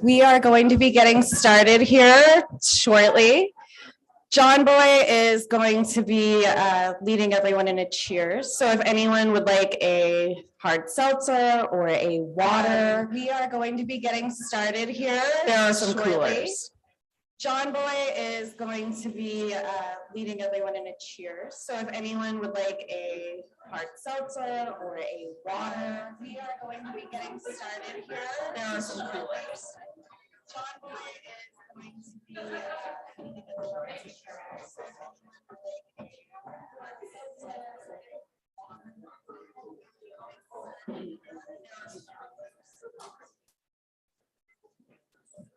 We are going to be getting started here shortly. John Boy is going to be leading everyone in a cheers. So if anyone would like a hard seltzer or a water, we are going to be getting started here. There are some coolers. John Boy is going to be leading everyone in a cheers. So if anyone would like a hard seltzer or a water, we are going to be getting started here. There are some coolers. John Boy is going to be leading everyone in a cheers. So if anyone would like a hard seltzer or a water,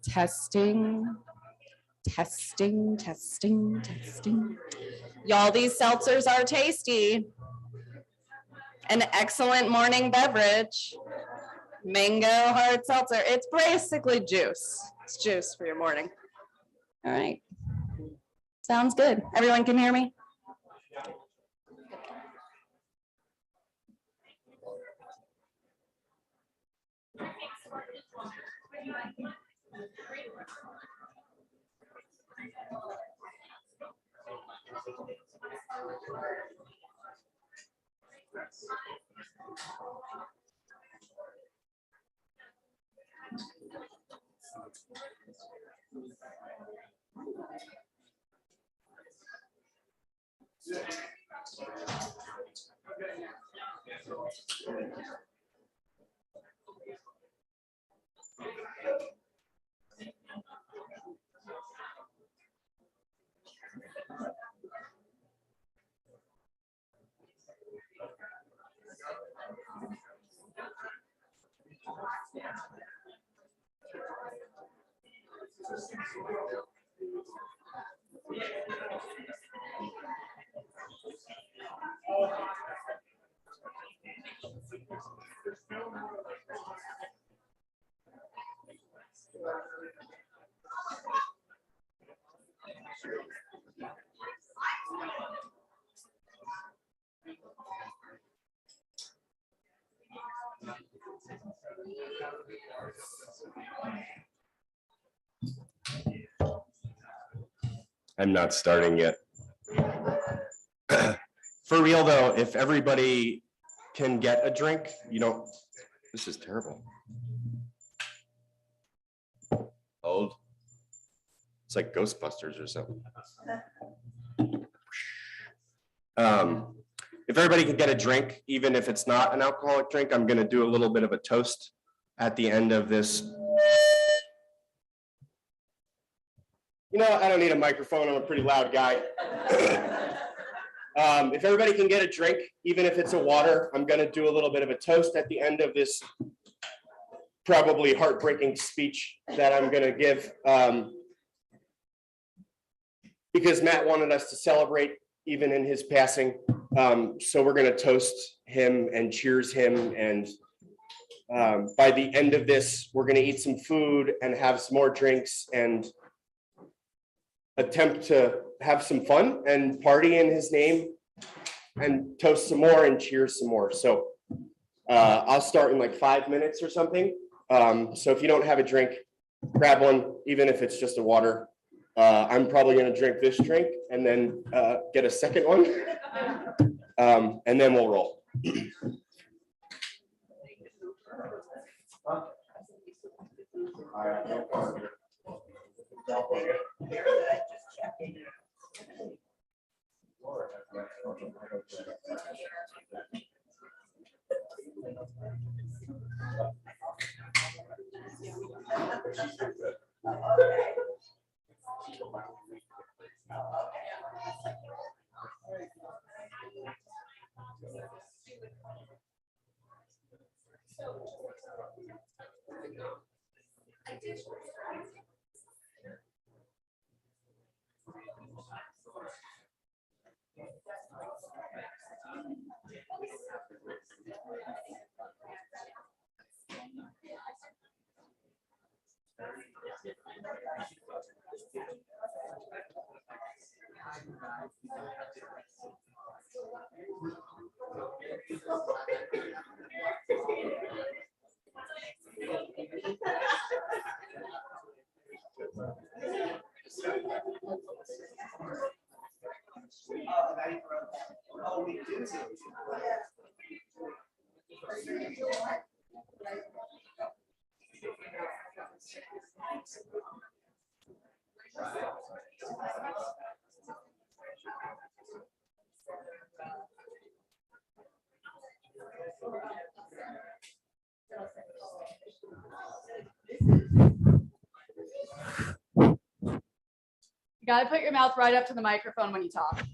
Testing, testing, testing, testing. Y'all, these seltzers are tasty. An excellent morning beverage. Mango hard seltzer. It's basically juice. It's juice for your morning. All right. Sounds good. Everyone can hear me? I'm not starting yet. For real though, if everybody can get a drink, this is terrible. Old. It's like Ghostbusters or something. If everybody can get a drink, even if it's not an alcoholic drink, I'm gonna do a little bit of a toast at the end of this. I don't need a microphone. I'm a pretty loud guy. If everybody can get a drink, even if it's a water, I'm going to do a little bit of a toast at the end of this probably heartbreaking speech that I'm going to give. Because Matt wanted us to celebrate even in his passing. So we're going to toast him and cheers him. And by the end of this, we're going to eat some food and have some more drinks and attempt to have some fun and party in his name and toast some more and cheers some more. So I'll start in like 5 minutes or something. So if you don't have a drink, grab one, even if it's just a water. I'm probably going to drink this drink and then get a second one. And then we'll roll. You got to put your mouth right up to the microphone when you talk.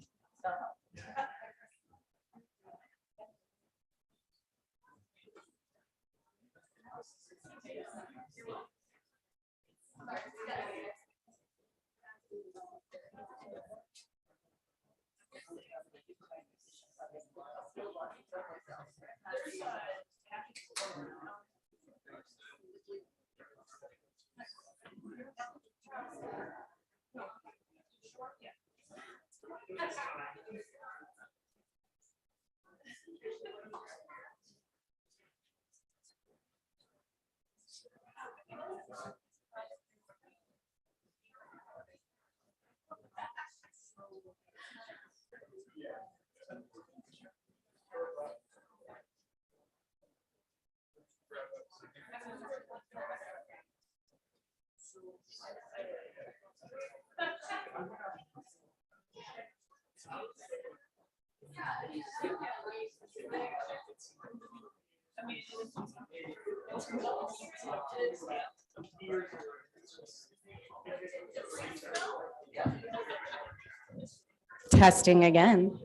Testing again.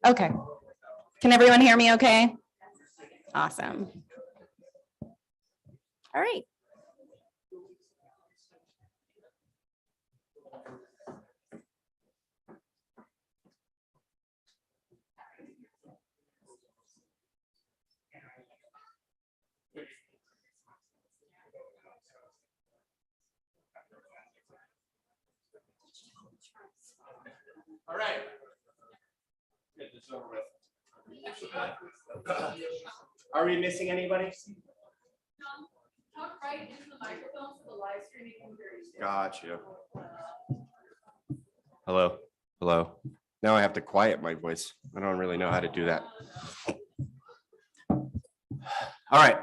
Okay. Can everyone hear me okay? Awesome. All right. All right. Get this over with. Are we missing anybody? Talk right into the microphone so the live streaming can hear you. Gotcha. Hello. Hello. Now I have to quiet my voice. I don't really know how to do that. All right.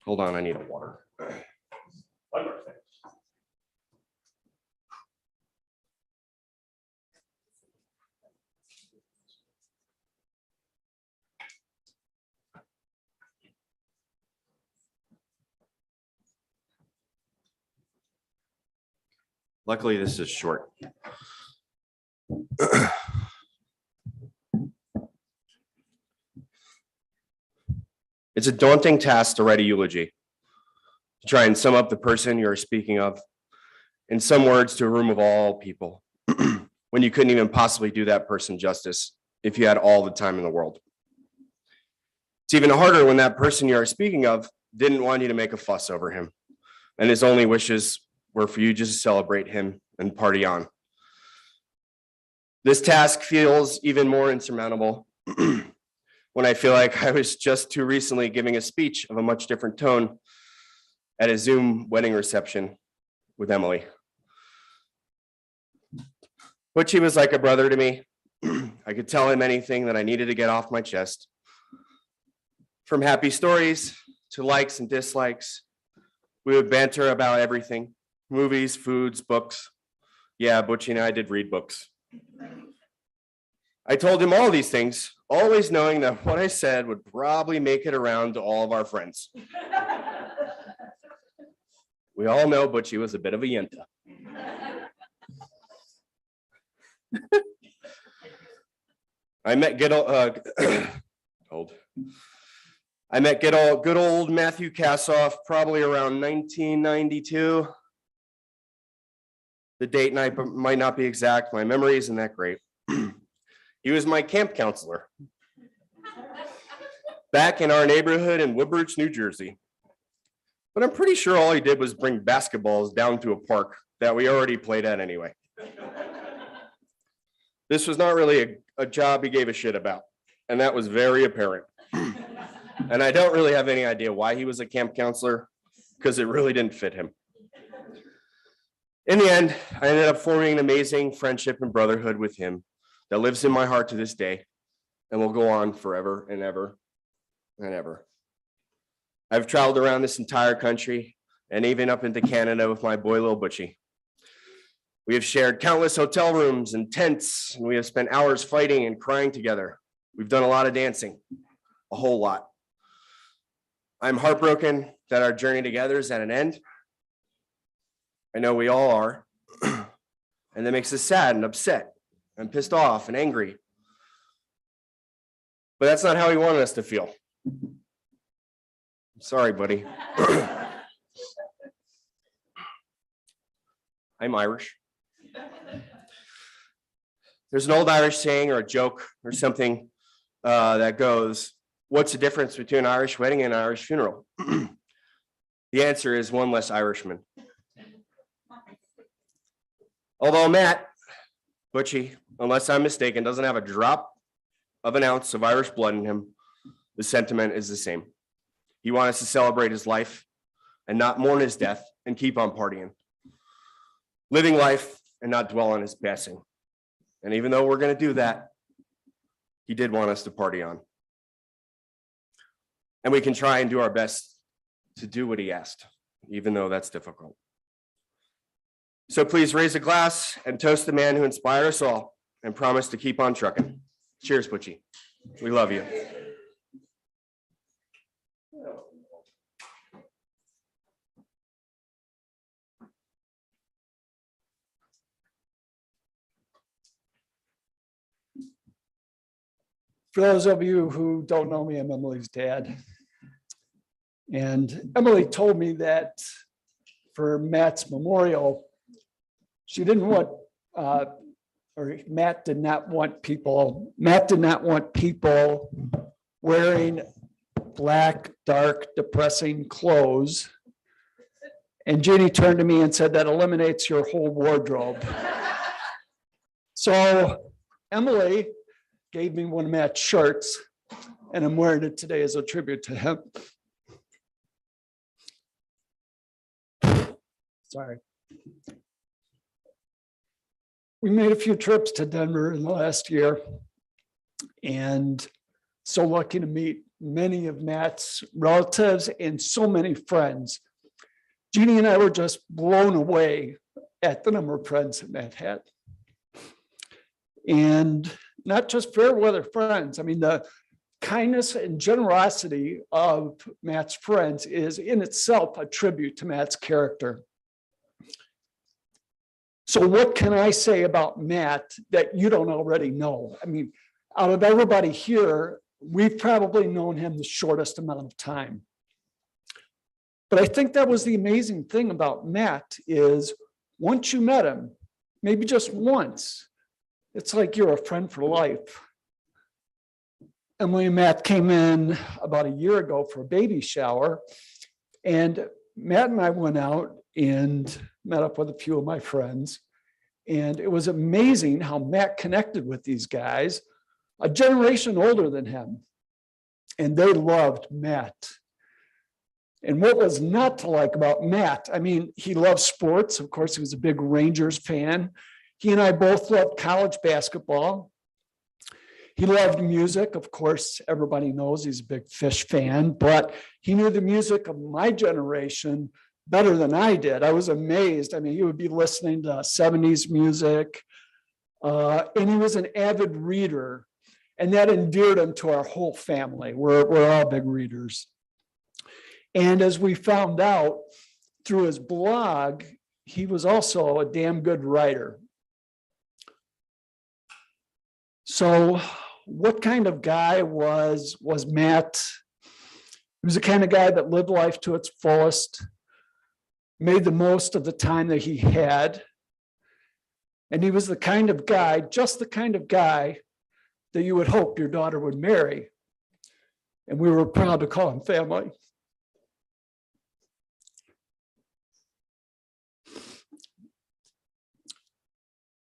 Hold on, I need a water. One more thing. Luckily, this is short. It's a daunting task to write a eulogy, to try and sum up the person you're speaking of in some words to a room of all people, when you couldn't even possibly do that person justice if you had all the time in the world. It's even harder when that person you are speaking of didn't want you to make a fuss over him, and his only wishes were for you just to celebrate him and party on. This task feels even more insurmountable when I feel like I was just too recently giving a speech of a much different tone at a Zoom wedding reception with Emily. Butchie was like a brother to me. I could tell him anything that I needed to get off my chest. From happy stories to likes and dislikes, we would banter about everything: movies, foods, books. Yeah, Butchie and I did read books. I told him all these things, always knowing that what I said would probably make it around to all of our friends. We all know Butchie was a bit of a yenta. I met good old Matthew Kassoff probably around 1992. The date might not be exact. My memory isn't that great. He was my camp counselor back in our neighborhood in Woodbridge, New Jersey. But I'm pretty sure all he did was bring basketballs down to a park that we already played at anyway. This was not really a job he gave a shit about, and that was very apparent. And I don't really have any idea why he was a camp counselor, because it really didn't fit him. In the end, I ended up forming an amazing friendship and brotherhood with him that lives in my heart to this day and will go on forever and ever and ever. I've traveled around this entire country and even up into Canada with my boy, Lil Butchie. We have shared countless hotel rooms and tents, and we have spent hours fighting and crying together. We've done a lot of dancing, a whole lot. I'm heartbroken that our journey together is at an end. I know we all are, and that makes us sad and upset and pissed off and angry. But that's not how he wanted us to feel. Sorry, buddy. I'm Irish. There's an old Irish saying or a joke or something that goes, what's the difference between an Irish wedding and an Irish funeral? The answer is one less Irishman. Although Matt Butchie, unless I'm mistaken, doesn't have a drop of an ounce of Irish blood in him, the sentiment is the same. He wants us to celebrate his life and not mourn his death and keep on partying. Living life and not dwell on his passing. And even though we're going to do that, he did want us to party on. And we can try and do our best to do what he asked, even though that's difficult. So please raise a glass and toast the man who inspired us all and promise to keep on trucking. Cheers, Butchie. We love you. For those of you who don't know me, I'm Emily's dad. And Emily told me that for Matt's memorial, she didn't want, Matt did not want people wearing black, dark, depressing clothes. And Jeannie turned to me and said, that eliminates your whole wardrobe. So Emily gave me one of Matt's shirts, and I'm wearing it today as a tribute to him. Sorry. We made a few trips to Denver in the last year, and so lucky to meet many of Matt's relatives and so many friends. Jeannie and I were just blown away at the number of friends that Matt had. And not just fair weather friends. I mean, the kindness and generosity of Matt's friends is in itself a tribute to Matt's character. So what can I say about Matt that you don't already know? I mean, out of everybody here, we've probably known him the shortest amount of time. But I think that was the amazing thing about Matt is once you met him, maybe just once, it's like you're a friend for life. Emily and Matt came in about a year ago for a baby shower, and Matt and I went out and met up with a few of my friends, and it was amazing how Matt connected with these guys, a generation older than him, and they loved Matt. And what was not to like about Matt, I mean, he loved sports. Of course, he was a big Rangers fan. He and I both loved college basketball. He loved music. Of course, everybody knows he's a big Fish fan, but he knew the music of my generation better than I did. I was amazed. I mean, he would be listening to 70s music, and he was an avid reader, and that endeared him to our whole family. We're all big readers. And as we found out through his blog, he was also a damn good writer. So what kind of guy was Matt? He was the kind of guy that lived life to its fullest, made the most of the time that he had. And he was the kind of guy, just the kind of guy that you would hope your daughter would marry. And we were proud to call him family.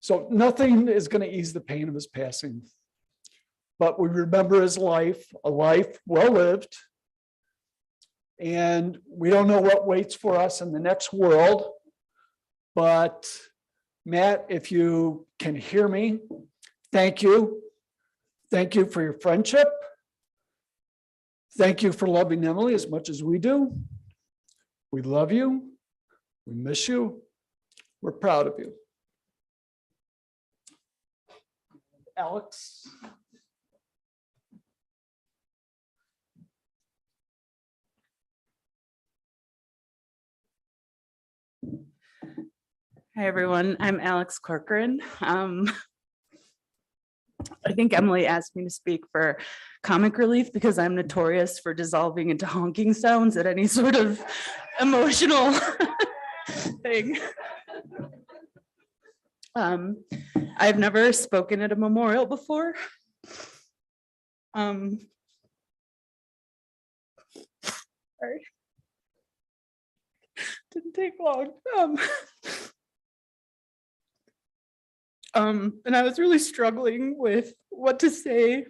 So nothing is going to ease the pain of his passing, but we remember his life, a life well lived, and we don't know what waits for us in the next world, but Matt, if you can hear me, thank you. Thank you for your friendship. Thank you for loving Emily as much as we do. We love you. We miss you. We're proud of you. Alex. Hi, everyone. I'm Alex Corcoran. I think Emily asked me to speak for comic relief because I'm notorious for dissolving into honking sounds at any sort of emotional thing. I've never spoken at a memorial before. Sorry. Didn't take long. And I was really struggling with what to say.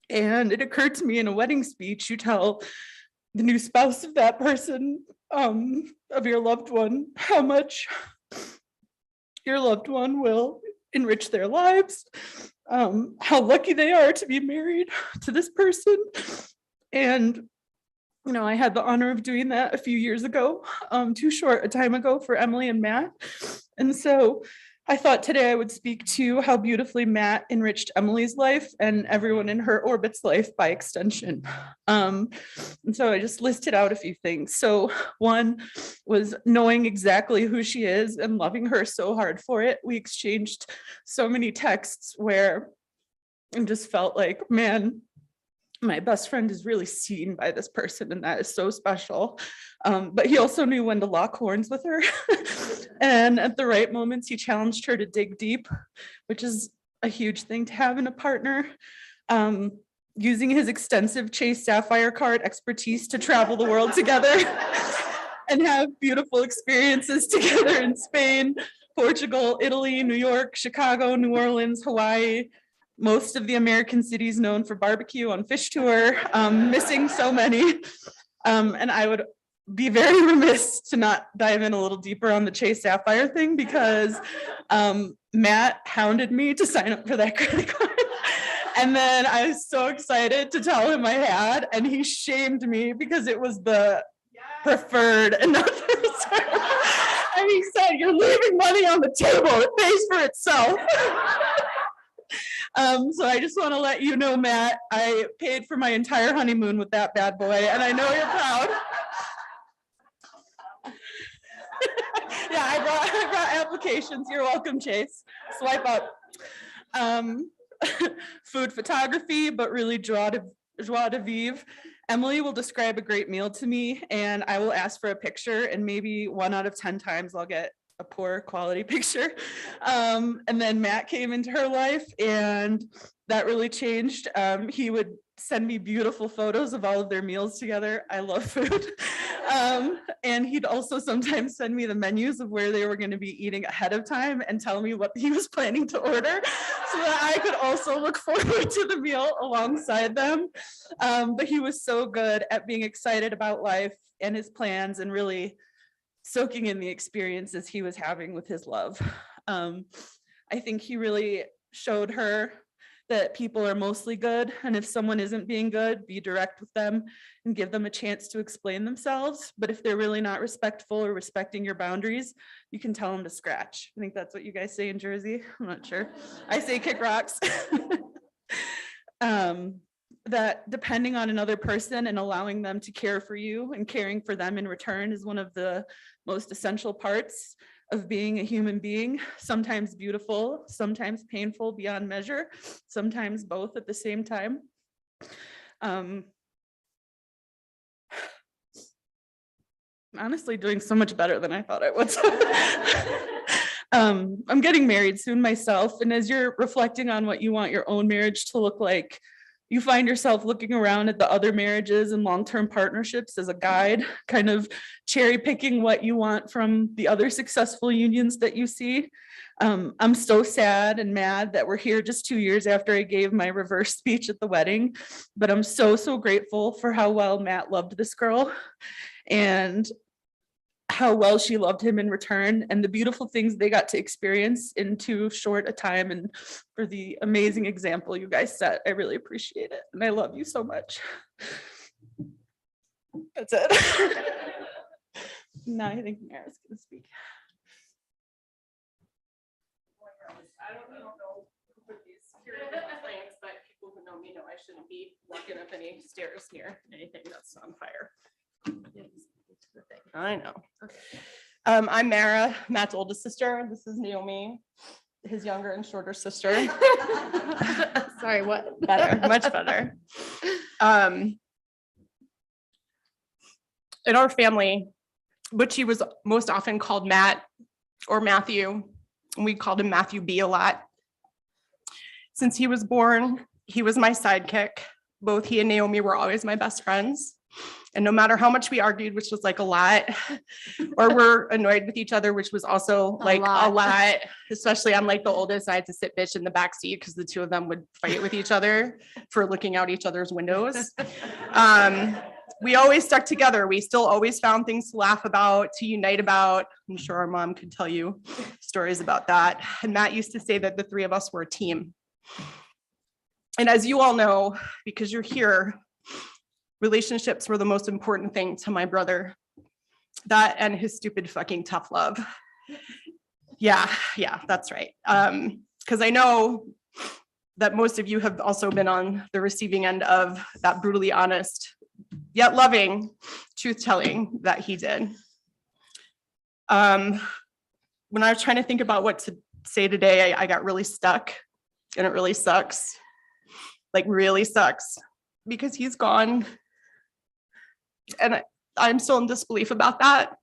And it occurred to me in a wedding speech, you tell the new spouse of that person, of your loved one, how much your loved one will enrich their lives, how lucky they are to be married to this person. And, you know, I had the honor of doing that a few years ago, too short a time ago for Emily and Matt. And so I thought today I would speak to how beautifully Matt enriched Emily's life and everyone in her orbit's life by extension. And so I just listed out a few things. So one was knowing exactly who she is and loving her so hard for it. We exchanged so many texts where I just felt like, man, my best friend is really seen by this person, and that is so special. But he also knew when to lock horns with her. And at the right moments, he challenged her to dig deep, which is a huge thing to have in a partner. Using his extensive Chase Sapphire card expertise to travel the world together and have beautiful experiences together in Spain, Portugal, Italy, New York, Chicago, New Orleans, Hawaii, most of the American cities known for barbecue on Fish Tour, missing so many. And I would be very remiss to not dive in a little deeper on the Chase Sapphire thing, because Matt hounded me to sign up for that credit card. And then I was so excited to tell him I had, and he shamed me because it was the preferred and not the reserve. And he said, "You're leaving money on the table, it pays for itself." So I just want to let you know, Matt, I paid for my entire honeymoon with that bad boy, and I know you're proud. Yeah, I brought applications. You're welcome, Chase. Swipe up. Food photography, but really joie de vivre. Emily will describe a great meal to me, and I will ask for a picture, and maybe 1 out of 10 times I'll get a poor quality picture. And then Matt came into her life, and that really changed. He would send me beautiful photos of all of their meals together. I love food. And he'd also sometimes send me the menus of where they were going to be eating ahead of time and tell me what he was planning to order so that I could also look forward to the meal alongside them. But he was so good at being excited about life and his plans and really soaking in the experiences he was having with his love. I think he really showed her that people are mostly good, and if someone isn't being good, be direct with them and give them a chance to explain themselves. But if they're really not respectful or respecting your boundaries, you can tell them to scratch. I think that's what you guys say in Jersey. I'm not sure. I say kick rocks. That depending on another person and allowing them to care for you and caring for them in return is one of the most essential parts of being a human being, sometimes beautiful, sometimes painful beyond measure, sometimes both at the same time. I'm honestly doing so much better than I thought I would. I'm getting married soon myself, and as you're reflecting on what you want your own marriage to look like, you find yourself looking around at the other marriages and long-term partnerships as a guide, kind of cherry picking what you want from the other successful unions that you see. I'm so sad and mad that we're here just 2 years after I gave my reverse speech at the wedding, but I'm so, so grateful for how well Matt loved this girl and how well she loved him in return, and the beautiful things they got to experience in too short a time, and for the amazing example you guys set. I really appreciate it, and I love you so much. That's it. Now I think Mara's gonna speak. I don't know for these security complaints, but people who know me know I shouldn't be walking up any stairs near anything that's on fire. I know. I'm Mara, Matt's oldest sister. This is Naomi. his younger and shorter sister. Sorry, what? Better, much better. In our family, Butchie was most often called Matt or Matthew, and we called him Matthew B a lot. Since he was born, he was my sidekick. Both he and Naomi were always my best friends. And no matter how much we argued, which was like a lot, or we're annoyed with each other, which was also like a lot, especially I'm like the oldest, I had to sit bitch in the back seat because the two of them would fight with each other for looking out each other's windows. We always stuck together. We still always found things to laugh about, to unite about. I'm sure our mom could tell you stories about that. And Matt used to say that the three of us were a team. And as you all know, because you're here, relationships were the most important thing to my brother. That and his stupid fucking tough love. Yeah, that's right. Because I know that most of you have also been on the receiving end of that brutally honest, yet loving truth-telling that he did. When I was trying to think about what to say today, I got really stuck, and it really sucks. Like really sucks, because he's gone. And I'm still in disbelief about that.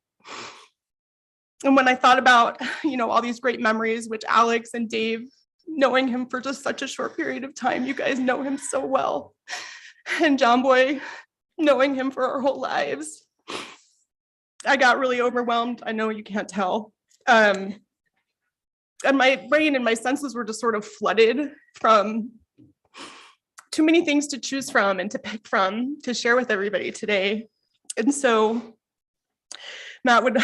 And when I thought about, all these great memories, which Alex and Dave, knowing him for just such a short period of time, you guys know him so well. And John Boy, knowing him for our whole lives, I got really overwhelmed. I know you can't tell. And my brain and my senses were just sort of flooded from too many things to choose from and to pick from to share with everybody today. And so Matt would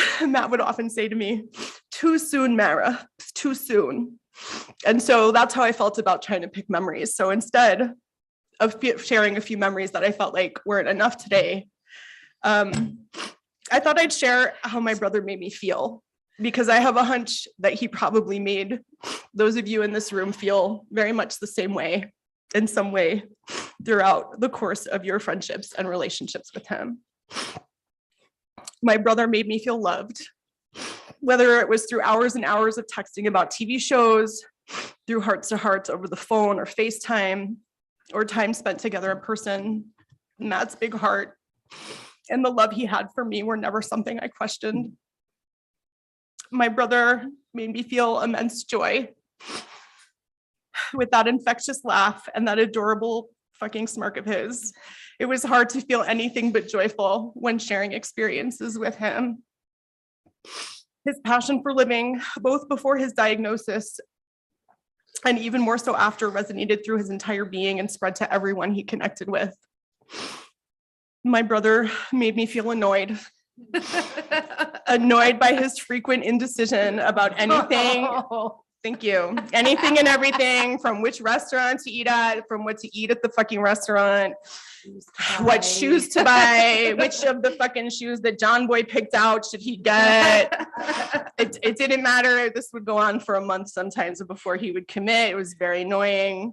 often say to me, "Too soon, Mara, too soon." And so that's how I felt about trying to pick memories. So instead of sharing a few memories that I felt like weren't enough today, I thought I'd share how my brother made me feel, because I have a hunch that he probably made those of you in this room feel very much the same way in some way throughout the course of your friendships and relationships with him. My brother made me feel loved, whether it was through hours and hours of texting about TV shows, through hearts to hearts over the phone or FaceTime, or time spent together in person. Matt's big heart and the love he had for me were never something I questioned. My brother made me feel immense joy with that infectious laugh and that adorable fucking smirk of his. It was hard to feel anything but joyful when sharing experiences with him. His passion for living, both before his diagnosis and even more so after, resonated through his entire being and spread to everyone he connected with. My brother made me feel annoyed. Annoyed by his frequent indecision about anything. Thank you. Anything and everything, from which restaurant to eat at, from what to eat at the fucking restaurant, what shoes to buy, which of the fucking shoes that John Boy picked out should he get. It didn't matter. This would go on for a month sometimes before he would commit. It was very annoying.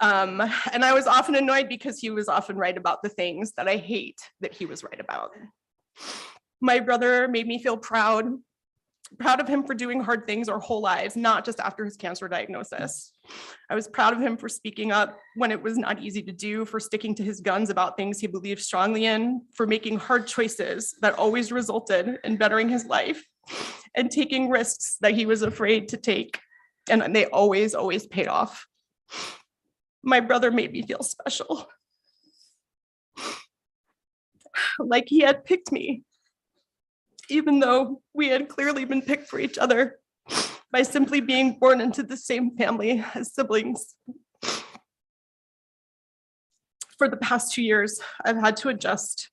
And I was often annoyed because he was often right about the things that I hate that he was right about. My brother made me feel proud of him for doing hard things our whole lives, not just after his cancer diagnosis. I was proud of him for speaking up when it was not easy to do, for sticking to his guns about things he believed strongly in, for making hard choices that always resulted in bettering his life, and taking risks that he was afraid to take, and they always paid off. My brother made me feel special, like he had picked me, even though we had clearly been picked for each other by simply being born into the same family as siblings. For the past 2 years, I've had to adjust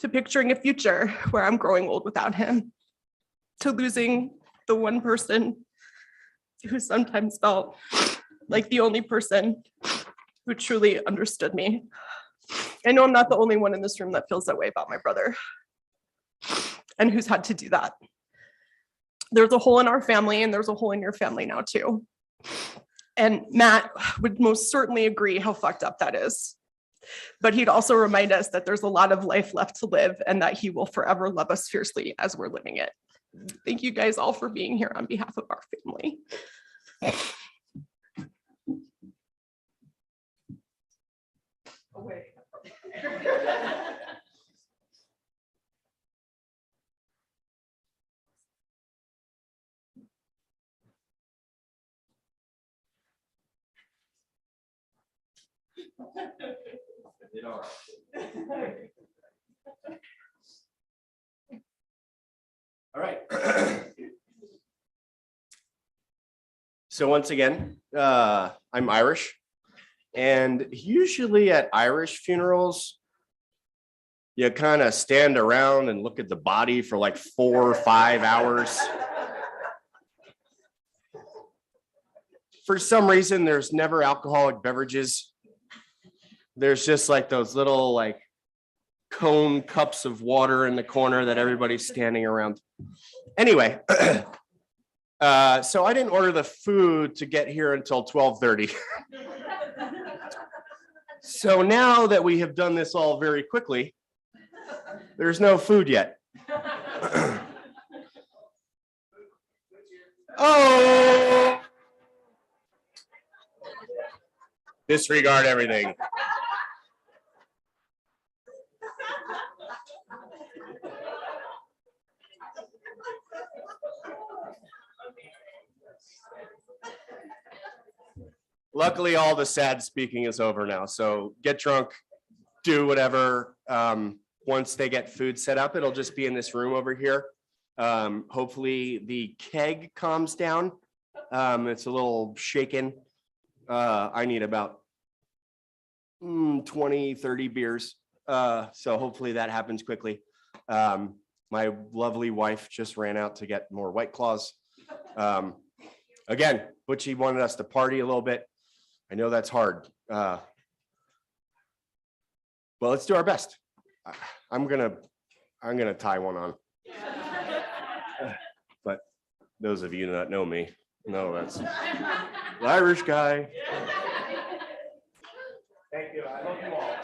to picturing a future where I'm growing old without him, to losing the one person who sometimes felt like the only person who truly understood me. I know I'm not the only one in this room that feels that way about my brother, and who's had to do that. There's a hole in our family, and there's a hole in your family now too. And Matt would most certainly agree how fucked up that is. But he'd also remind us that there's a lot of life left to live, and that he will forever love us fiercely as we're living it. Thank you guys all for being here on behalf of our family. All right. So once again, I'm Irish, and usually at Irish funerals, you kind of stand around and look at the body for like 4 or 5 hours. For some reason, there's never alcoholic beverages. There's just like those little like cone cups of water in the corner that everybody's standing around. Anyway, so I didn't order the food to get here until 12:30. So now that we have done this all very quickly, there's no food yet. Oh! Disregard everything. Luckily, all the sad speaking is over now. So get drunk, do whatever. Once they get food set up, it'll just be in this room over here. Hopefully the keg calms down. It's a little shaken. I need about 20, 30 beers. So hopefully that happens quickly. My lovely wife just ran out to get more White Claws. Again, Butchie wanted us to party a little bit. I know that's hard. Well, let's do our best. I'm gonna tie one on. But those of you that know me know that's the Irish guy. Thank you. I love you all.